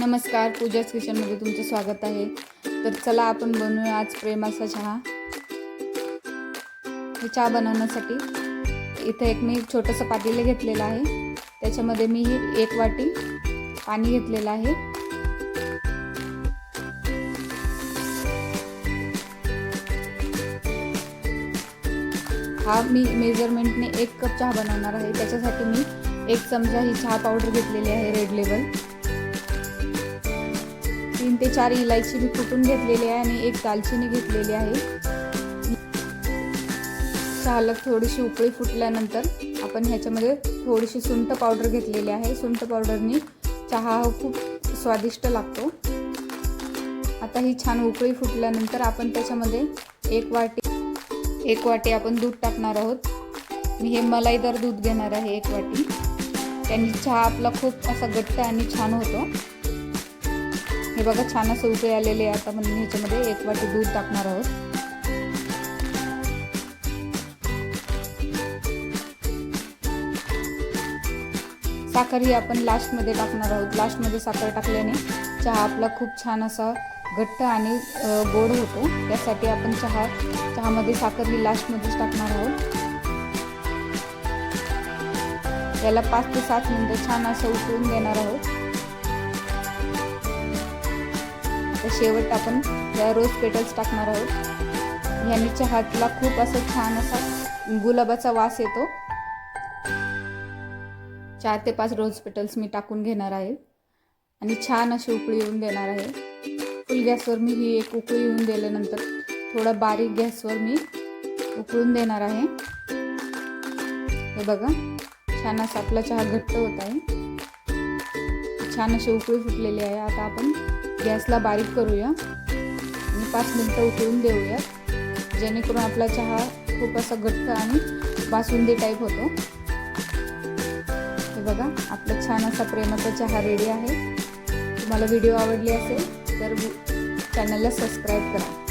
नमस्कार, पूजाच किचनमध्ये तुमचं स्वागत आहे। तर चला आपण बनवूया आज प्रेमाचा चहा। हे चहा बनवण्यासाठी इथे एक मी छोटंसं पातेलं घेतलेलं आहे। त्याच्यामध्ये मी 1 वाटी पाणी घेतलेलं आहे। हा मी मेजरमेंटने 1 कप चहा बनवणार आहे। त्याच्यासाठी मी 1 चमचा ही चहा पावडर घेतलेली आहे, रेड लेबल। 3 ते 4 इलायची मी कुटून घेतलेली आहे आणि 1 दालचिनी घेतलेली आहे। चहाला थोडीशी उकळी फुटल्यानंतर आपण ह्याच्यामध्ये थोडीशी सुंठ पावडर घेतलेली आहे। सुंठ पावडरनी चहा खूप स्वादिष्ट लागतो। आता ही छान उकळी फुटल्यानंतर आपण त्याच्यामध्ये 1 वाटी आपण दूध टाकणार आहोत। मी हे मलाईदार दूध घेणार आहे 1 वाटी। त्याने चहा आपला खूप असा घट्ट आणि छान होतो। हे बघा छान असं उकळी आलेले आहे। आता आपण ह्याच्यामध्ये 1 वाटी दूध टाकणार आहोत। साखर ही आपण लास्टमध्ये टाकणार आहोत। लास्टमध्ये साखर टाकल्याने चहा आपला खूप छान असा घट्ट आणि गोड होतो। त्यासाठी आपण चहामध्ये साखर ही लास्टमध्येच टाकणार आहोत। याला 5 ते 7 मिनिटे छान असं उकळून देणार आहोत। शेवट आपण या रोज पेटल्स टाकणार आहोत। याने चहातला खूप असं छान असा गुलाबाचा वास येतो। 4 ते 5 रोज पेटल्स मी टाकून घेणार आहे आणि छान अशी उकळी येऊन देणार आहे। फुल गॅसवर मी ही एक उकळी येऊन दिल्यानंतर थोडा बारीक गॅसवर मी उकळून देणार आहे। हे बघा छान असा आपला चहा घट्ट होत आहे। छान अशी उकळी फुटलेली आहे। आता आपण गॅसला बारीक करूया आणि 5 मिनिटं उकळून देऊया, जेणेकरून आपला चहा खूप असा घट्ट आणि बासुंदी टाईप होतो। हे बघा आपला छान असा प्रेमाचा चहा रेडी आहे। तुम्हाला व्हिडिओ आवडली असेल तर चॅनलला सबस्क्राईब करा।